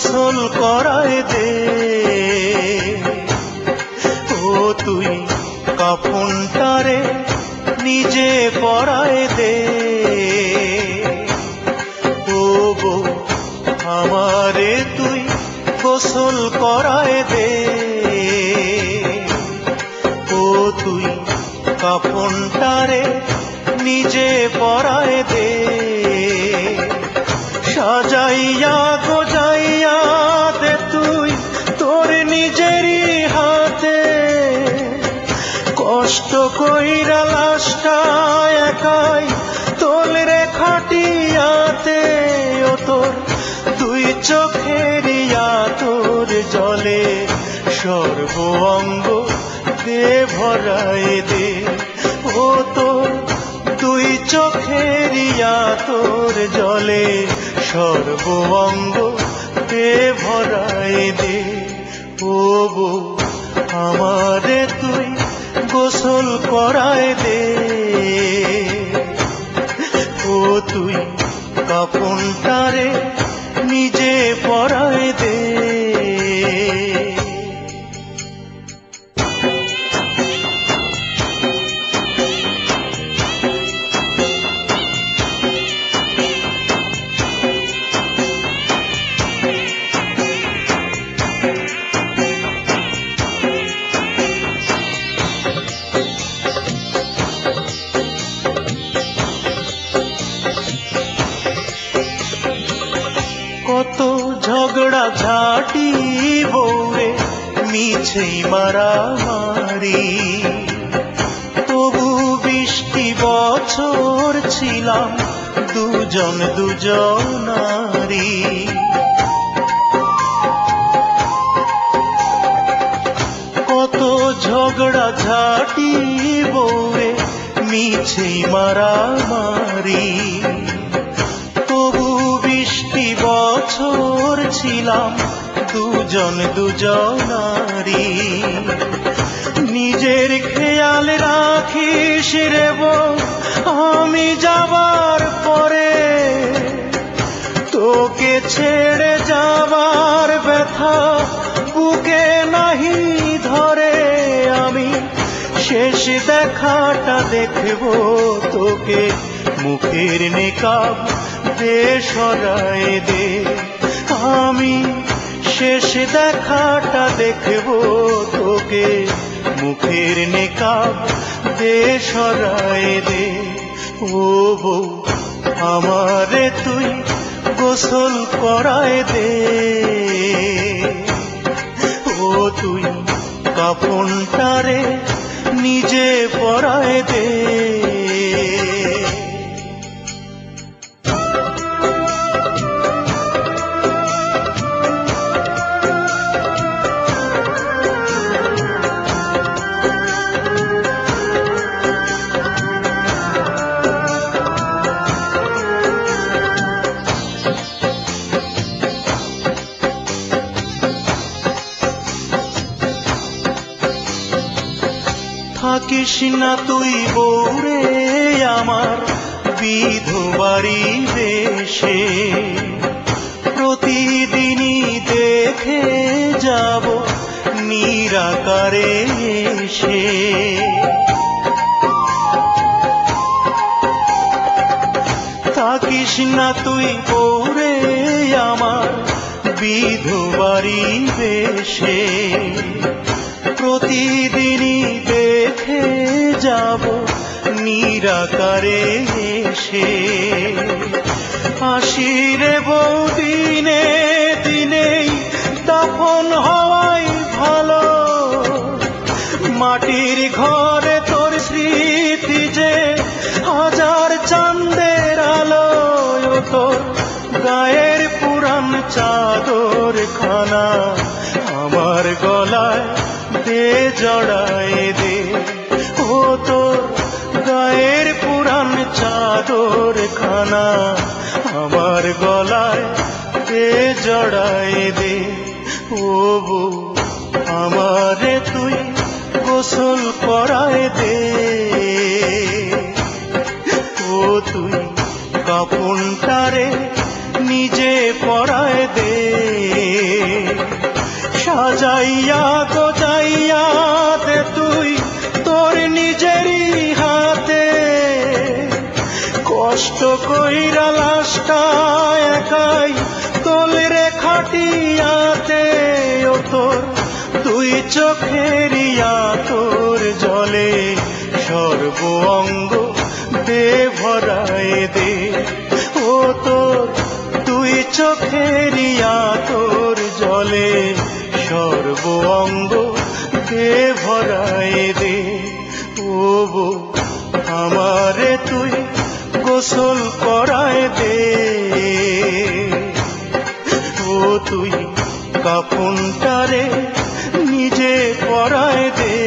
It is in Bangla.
গোসল করায় দে। ও তুই কাফনটারে নিজে পরায় দে। ও বউ আমারে তুই গোসল করায় দে। ও তুই কাফনটারে নিজে পরায় দে। সাজাইয়া গোজাইয়া দে তুই তোর নিজেরই হাতে। কষ্ট কইরা লাশটা একাই তোলরে খাটিয়াতে। ও তোর দুই চোখেরই আতর জলে সর্ব অঙ্গ দে ভরায় দে। ও তোর দুই চোখেরই আতর জলে সর্ব অঙ্গ দে ভরায় দে। ও বউ আমারে তুই গোসল করায় দে। ও তুই কাফনটারে নিজে পরায় দে। কত ঝগড়া ঝাঁটি বউরে মিছেই মারামারি। তবু 20টি বছর ছিলাম দুজন দুজনারি। কত ঝগড়া ঝাঁটি বউরে মিছেই মারামারি। তবু 20টি বছর ছিলাম দুজন দুজনারি। নিজের খেয়াল রাখিস রে বউ আমি যাবার পরে। তোকে ছেড়ে যাবার ব্যথা বুকে নাহি ধরে। আমি শেষ দেখাটা দেখব তোকে মুখের নেকাব দে সরায় দে। আমি শেষ দেখাটা দেখব তোকে মুখের নেকাব দে সরায় দে। ও বউ আমারে তুই গোসল করায় দে। ও তুই কাফনটারে নিজে পরায় দে। থাকিস না তুই বউরে আমার বিধবাড়ি দেশে। প্রতিদিনই দেখে যাব নিরাকারে এসে। থাকিস না তুই বউরে আমার বিধবাড়ি দেশে। প্রতিদিনই দেখে যাব নিরাকারে এসে। আসিরে বউ দিনে দিনেই দাফন হওয়াই ভালো। মাটির ঘরে তোর স্মৃতি যে হাজার চাঁদের আলো। তোর গায়ের পুরান চাদর খানা আমার গলায় দে জড়ায় দে। ও তোর গায়ের পুরান চাদর খানা আমার গলায় দে জড়ায় দে। ও বউ আমারে তুই গোসল করায় দে। ও তুই কাফনটারে নিজে পরায় দে। সাজাইয়া গোজাইয়া দে তুই তোর নিজেরই হাতে, কষ্ট কইরা লাশটা একাই তোলরে খাটিয়াতে। ও তোর দুই চোখেরই আতর জলে সর্ব অঙ্গ দে ভরায় দে। ও তোর দুই চোখেরই আতর জলে সর্ব অঙ্গ দে ভরায় দে। ও বউ আমারে তুই গোসল করায় দে। ও তুই কাফনটারে নিজে পরায় দে।